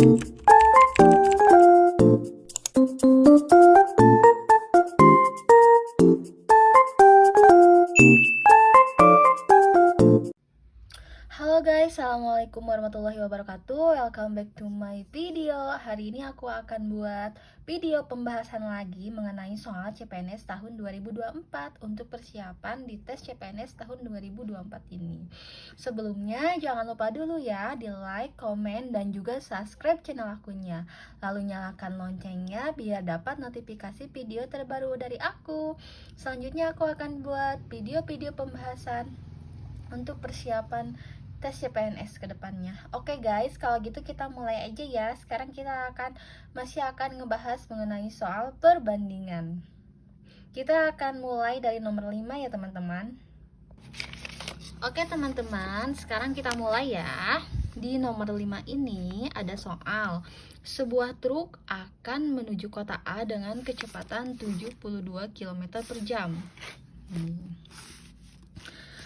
Halo guys, assalamualaikum warahmatullahi wabarakatuh. Welcome back to my video. Hari ini aku akan buat video pembahasan lagi mengenai soal CPNS tahun 2024 untuk persiapan di tes CPNS tahun 2024 ini. Sebelumnya jangan lupa dulu ya di like, komen, dan juga subscribe channel akunnya. Lalu nyalakan loncengnya biar dapat notifikasi video terbaru dari aku. Selanjutnya aku akan buat video-video pembahasan untuk persiapan tes CPNS ke depannya. Oke guys, kalau gitu kita mulai aja ya. Sekarang kita masih akan ngebahas mengenai soal perbandingan. Kita akan mulai dari nomor 5 ya teman-teman. Oke teman-teman, sekarang kita mulai ya. Di nomor 5 ini ada soal. Sebuah truk akan menuju kota A dengan kecepatan 72 km per jam.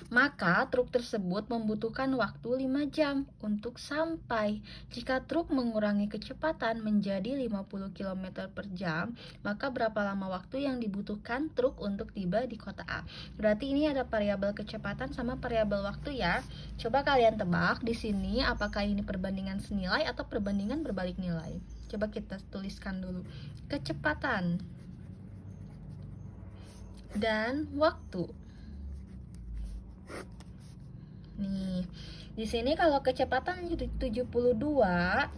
Maka truk tersebut membutuhkan waktu 5 jam untuk sampai. Jika truk mengurangi kecepatan menjadi 50 km per jam, maka berapa lama waktu yang dibutuhkan truk untuk tiba di kota A? Berarti ini ada variabel kecepatan sama variabel waktu ya. Coba kalian tebak di sini apakah ini perbandingan senilai atau perbandingan berbalik nilai. Coba kita tuliskan dulu. Kecepatan dan waktu. Nih, di sini kalau kecepatan 72,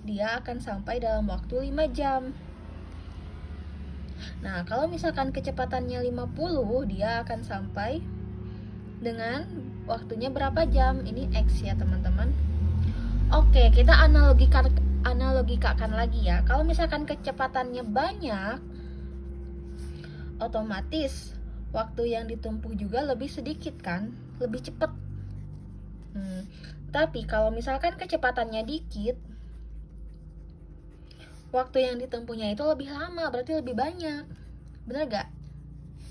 dia akan sampai dalam waktu 5 jam. Nah, kalau misalkan kecepatannya 50, dia akan sampai dengan waktunya berapa jam? Ini X ya, teman-teman. Oke, kita analogikakan lagi ya. Kalau misalkan kecepatannya banyak, otomatis waktu yang ditempuh juga lebih sedikit kan? Lebih cepat. Tapi kalau misalkan kecepatannya dikit, waktu yang ditempuhnya itu lebih lama, berarti lebih banyak. Bener gak?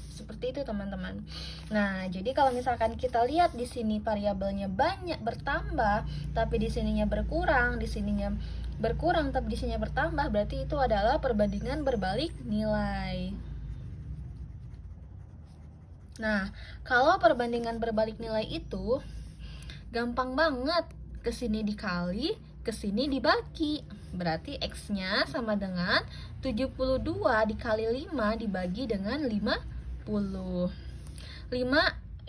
Seperti itu teman-teman. Nah, jadi kalau misalkan kita lihat di sini variabelnya banyak bertambah, tapi di sininya berkurang, di sininya berkurang, tapi di sininya bertambah, berarti itu adalah perbandingan berbalik nilai. Nah, kalau perbandingan berbalik nilai itu gampang banget, kesini dikali, kesini dibagi. Berarti X-nya sama dengan 72 dikali 5 dibagi dengan 50. 5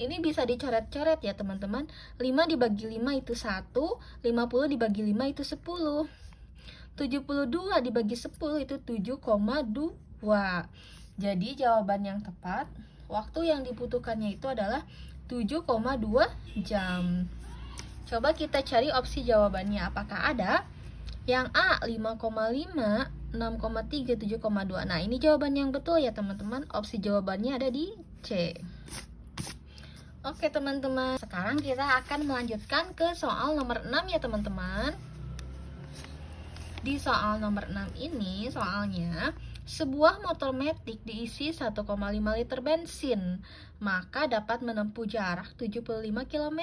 ini bisa dicoret-coret ya teman-teman. 5 dibagi 5 itu 1, 50 dibagi 5 itu 10. 72 dibagi 10 itu 7,2. Jadi jawaban yang tepat, waktu yang dibutuhkannya itu adalah 7,2 jam. Coba kita cari opsi jawabannya. Apakah ada? Yang A 5,5, 6,3, 7,2. Nah, ini jawaban yang betul ya teman-teman. Opsi jawabannya ada di C. Oke teman-teman, sekarang kita akan melanjutkan ke soal nomor 6 ya teman-teman. Di soal nomor 6 ini soalnya sebuah motor metik diisi 1,5 liter bensin, maka dapat menempuh jarak 75 km.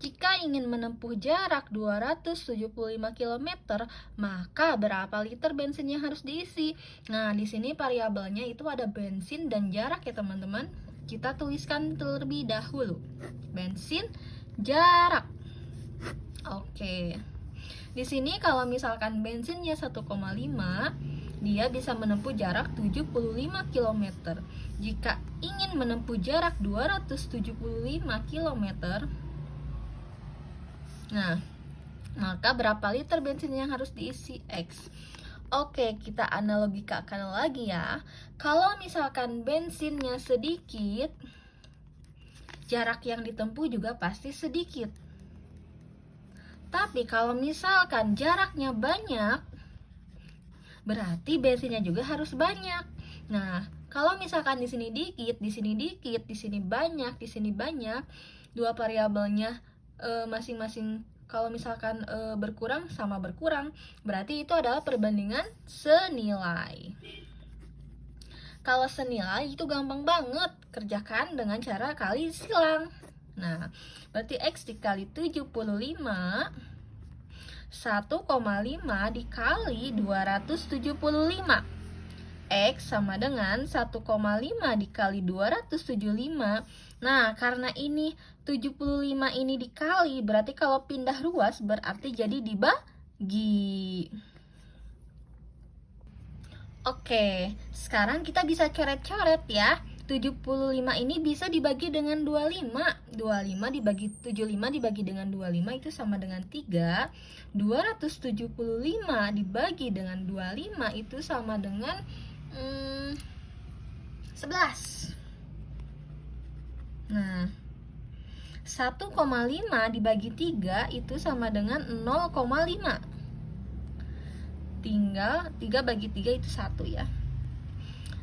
Jika ingin menempuh jarak 275 km, maka berapa liter bensin yang harus diisi? Nah, di sini variabelnya itu ada bensin dan jarak ya teman-teman. Kita tuliskan terlebih dahulu. Bensin, jarak. Oke. Di sini kalau misalkan bensinnya 1,5, dia bisa menempuh jarak 75 km. Jika ingin menempuh jarak 275 km, nah, maka berapa liter bensin yang harus diisi? X. Oke, kita analogikakan lagi ya. Kalau misalkan bensinnya sedikit, jarak yang ditempuh juga pasti sedikit. Tapi kalau misalkan jaraknya banyak, berarti bensinnya juga harus banyak. Nah, kalau misalkan di sini dikit, di sini dikit, di sini banyak, di sini banyak, dua variabelnya masing-masing kalau misalkan berkurang sama berkurang, berarti itu adalah perbandingan senilai. Kalau senilai itu gampang banget, kerjakan dengan cara kali silang. Nah, berarti X dikali 75 1,5 dikali 275. X sama dengan 1,5 dikali 275. Nah, karena ini 75 ini dikali, berarti kalau pindah ruas berarti jadi dibagi. Oke, sekarang kita bisa coret-coret ya. 75 ini bisa dibagi dengan 25. 25 dibagi 75 dibagi dengan 25 itu sama dengan 3. 275 dibagi dengan 25 itu sama dengan 11. Nah, 1,5 dibagi 3 itu sama dengan 0,5. Tinggal 3 bagi 3 itu 1 ya.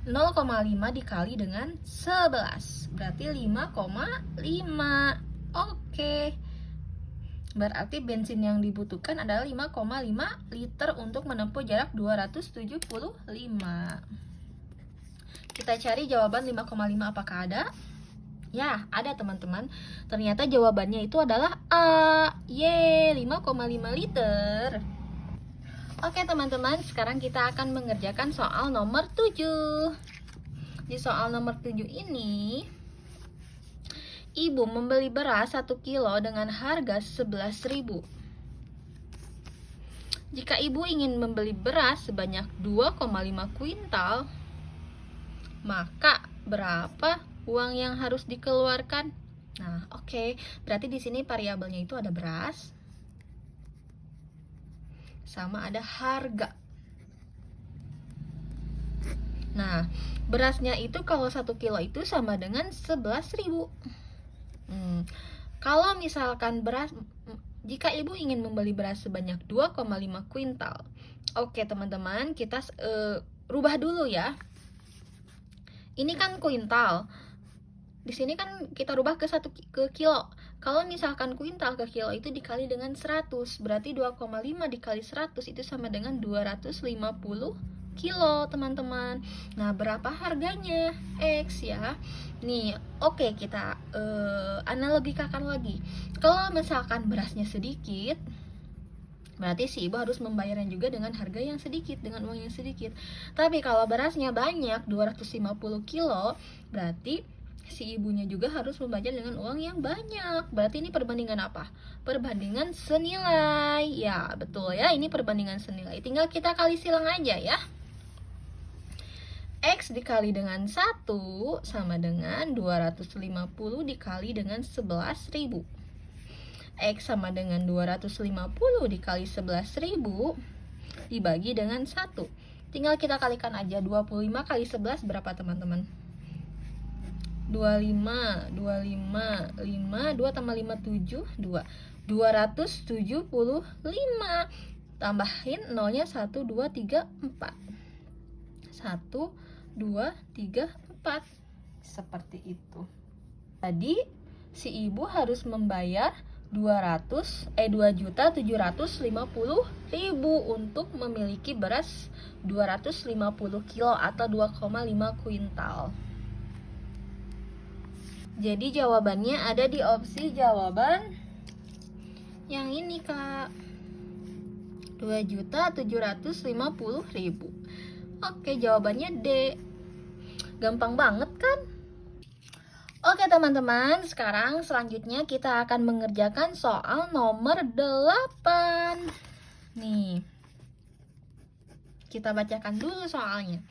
0,5 dikali dengan 11 berarti 5,5. Oke. Berarti bensin yang dibutuhkan adalah 5,5 liter untuk menempuh jarak 275. Kita cari jawaban 5,5, apakah ada? Ya, ada teman-teman. Ternyata jawabannya itu adalah A. Yeay, 5,5 liter. Oke teman-teman, sekarang kita akan mengerjakan soal nomor 7. Di soal nomor 7 ini, ibu membeli beras 1 kilo dengan harga 11.000. Jika ibu ingin membeli beras sebanyak 2,5 kuintal, maka berapa uang yang harus dikeluarkan? Nah, oke. Berarti di sini variabelnya itu ada beras sama ada harga. Nah, berasnya itu kalau 1 kilo itu sama dengan 11.000. Kalau misalkan beras, jika ibu ingin membeli beras sebanyak 2,5 kuintal. Oke teman-teman, kita rubah dulu ya. Ini kan kuintal. Di sini kan kita rubah ke kilo. Kalau misalkan kuintal ke kilo itu dikali dengan 100, berarti 2,5 dikali 100 itu sama dengan 250 kilo, teman-teman. Nah, berapa harganya? X ya. Nih, oke, kita analogikakan lagi. Kalau misalkan berasnya sedikit, berarti si ibu harus membayarnya juga dengan harga yang sedikit, dengan uang yang sedikit. Tapi kalau berasnya banyak, 250 kilo, berarti si ibunya juga harus membayar dengan uang yang banyak. Berarti ini perbandingan apa? Perbandingan senilai. Ya, betul ya, ini perbandingan senilai. Tinggal kita kali silang aja ya. X dikali dengan 1 sama dengan 250 dikali dengan 11.000. X sama dengan 250 dikali 11.000 dibagi dengan 1. Tinggal kita kalikan aja. 25 kali 11 berapa teman-teman? 25, 2 tambah 5, 7, 2. 275. Tambahin nolnya 1, 2, 3, 4. 1, 2, 3, 4. Seperti itu. Tadi si ibu harus membayar 2.750.000 untuk memiliki beras 250 kilo atau 2,5 kuintal. Jadi jawabannya ada di opsi jawaban yang ini, Kak. 2.750.000. Oke, jawabannya D. Gampang banget kan? Oke teman-teman, sekarang selanjutnya kita akan mengerjakan soal nomor 8. Nih, kita bacakan dulu soalnya.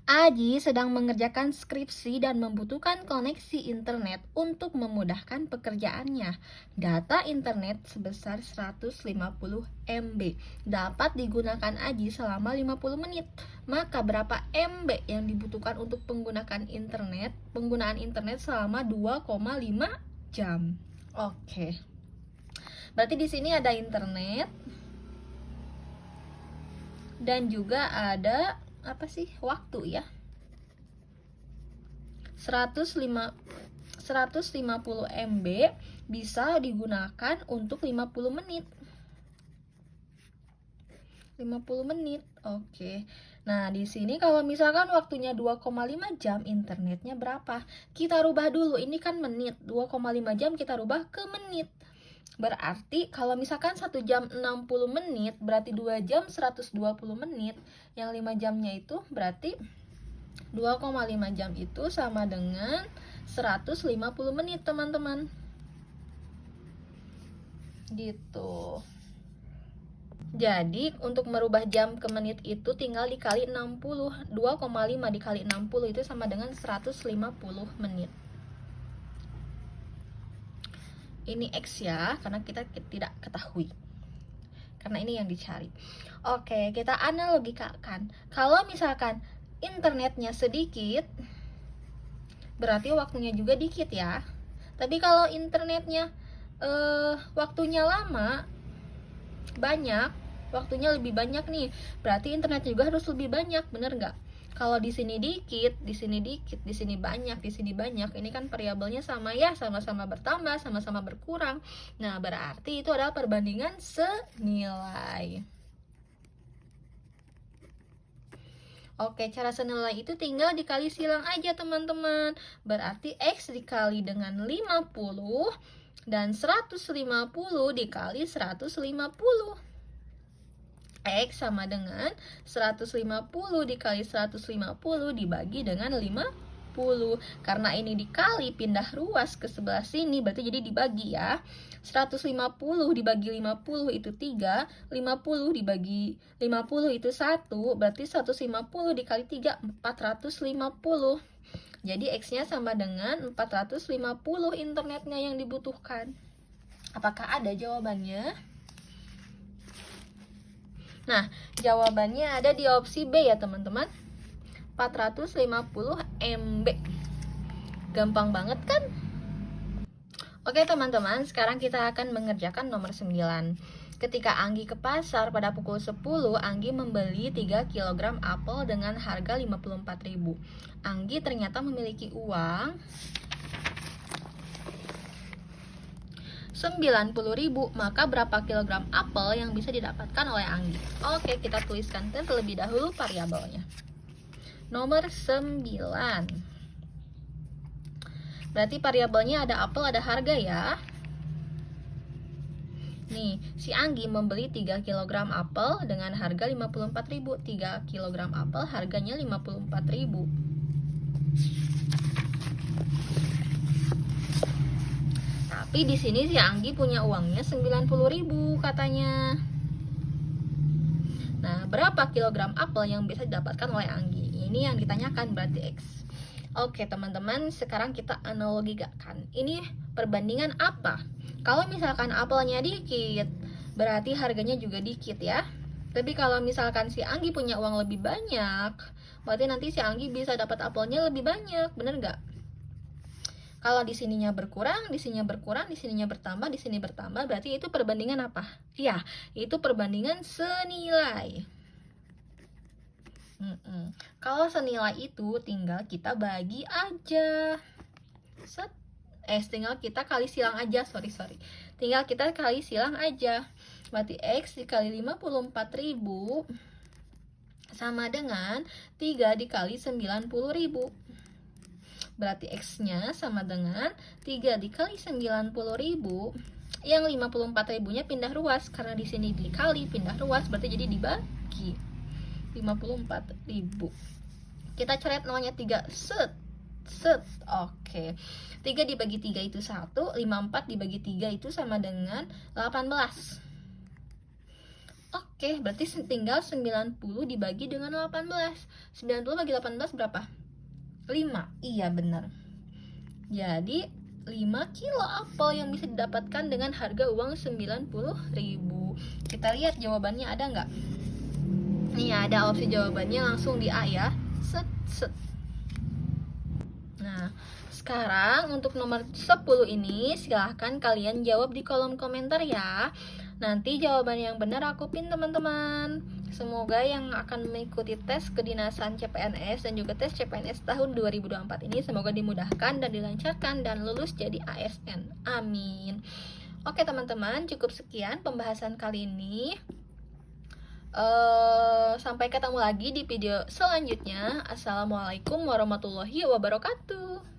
Aji sedang mengerjakan skripsi dan membutuhkan koneksi internet untuk memudahkan pekerjaannya. Data internet sebesar 150 MB dapat digunakan Aji selama 50 menit. Maka berapa MB yang dibutuhkan untuk penggunaan internet selama 2,5 jam. Oke. Berarti di sini ada internet dan juga ada waktu ya. 150 MB bisa digunakan untuk 50 menit. 50 menit. Oke. Nah, di sini kalau misalkan waktunya 2,5 jam, internetnya berapa? Kita rubah dulu. Ini kan menit. 2,5 jam kita rubah ke menit. Berarti kalau misalkan 1 jam 60 menit, berarti 2 jam 120 menit. Yang 5 jamnya itu berarti 2,5 jam itu sama dengan 150 menit, teman-teman. Gitu. Jadi untuk merubah jam ke menit itu tinggal dikali 60. 2,5 dikali 60 itu sama dengan 150 menit. Ini X ya, karena kita tidak ketahui. Karena ini yang dicari. Oke, kita analogikakan. Kalau misalkan internetnya sedikit, berarti waktunya juga dikit ya. Tapi kalau internetnya waktunya lama, banyak, waktunya lebih banyak nih, berarti internet juga harus lebih banyak, bener nggak? Kalau di sini dikit, di sini dikit, di sini banyak, di sini banyak, ini kan variabelnya sama ya, sama-sama bertambah, sama-sama berkurang. Nah, berarti itu adalah perbandingan senilai. Oke, cara senilai itu tinggal dikali silang aja, teman-teman. Berarti X dikali dengan 50 dan 150 dikali 150. X sama dengan 150 dikali 150 dibagi dengan 50. Karena ini dikali pindah ruas ke sebelah sini, berarti jadi dibagi ya. 150 dibagi 50 itu 3, 50 dibagi 50 itu 1, berarti 150 dikali 3, 450. Jadi X-nya sama dengan 450 internetnya yang dibutuhkan. Apakah ada jawabannya? Nah, jawabannya ada di opsi B ya teman-teman. 450 MB. Gampang banget kan? Oke teman-teman, sekarang kita akan mengerjakan nomor 9. Ketika Anggi ke pasar pada pukul 10, Anggi membeli 3 kg apel dengan harga 54.000. Anggi ternyata memiliki uang 90.000, maka berapa kilogram apel yang bisa didapatkan oleh Anggi? Oke, kita tuliskan terlebih dahulu variabelnya. Nomor 9. Berarti variabelnya ada apel, ada harga ya. Nih, si Anggi membeli 3 kg apel dengan harga 54.000. 3 kg apel harganya 54.000. Tapi di sini si Anggi punya uangnya 90.000 katanya. Nah, berapa kilogram apel yang bisa didapatkan oleh Anggi? Ini yang ditanyakan, berarti X. Oke teman-teman, sekarang kita analogikan. Ini perbandingan apa? Kalau misalkan apelnya dikit, berarti harganya juga dikit ya. Tapi kalau misalkan si Anggi punya uang lebih banyak, berarti nanti si Anggi bisa dapat apelnya lebih banyak, bener nggak? Kalau di sininya berkurang, di sininya berkurang, di sininya bertambah, di sini bertambah, berarti itu perbandingan apa? Ya, itu perbandingan senilai. Kalau senilai itu tinggal kita bagi aja. Tinggal kita kali silang aja, sorry. Tinggal kita kali silang aja. Berarti X dikali 54.000 sama dengan 3 dikali 90.000. Berarti X-nya sama dengan 3 dikali 90.000. Yang 54.000-nya pindah ruas, karena di sini dikali pindah ruas, berarti jadi dibagi 54.000. Kita coret nolnya 3. Set. Oke. 3 dibagi 3 itu 1, 54 dibagi 3 itu sama dengan 18. Oke, berarti tinggal 90 dibagi dengan 18. 90 bagi 18 berapa? 5. Iya benar. Jadi 5 kilo apel yang bisa didapatkan dengan harga uang 90.000. Kita lihat jawabannya ada nggak? Nih ada opsi jawabannya langsung di A ya. Set. Nah, sekarang untuk nomor 10 ini silahkan kalian jawab di kolom komentar ya. Nanti jawaban yang benar aku pin teman-teman. Semoga yang akan mengikuti tes kedinasan CPNS dan juga tes CPNS tahun 2024 ini semoga dimudahkan dan dilancarkan dan lulus jadi ASN. Amin. Oke teman-teman, cukup sekian pembahasan kali ini. Sampai ketemu lagi di video selanjutnya. Assalamualaikum warahmatullahi wabarakatuh.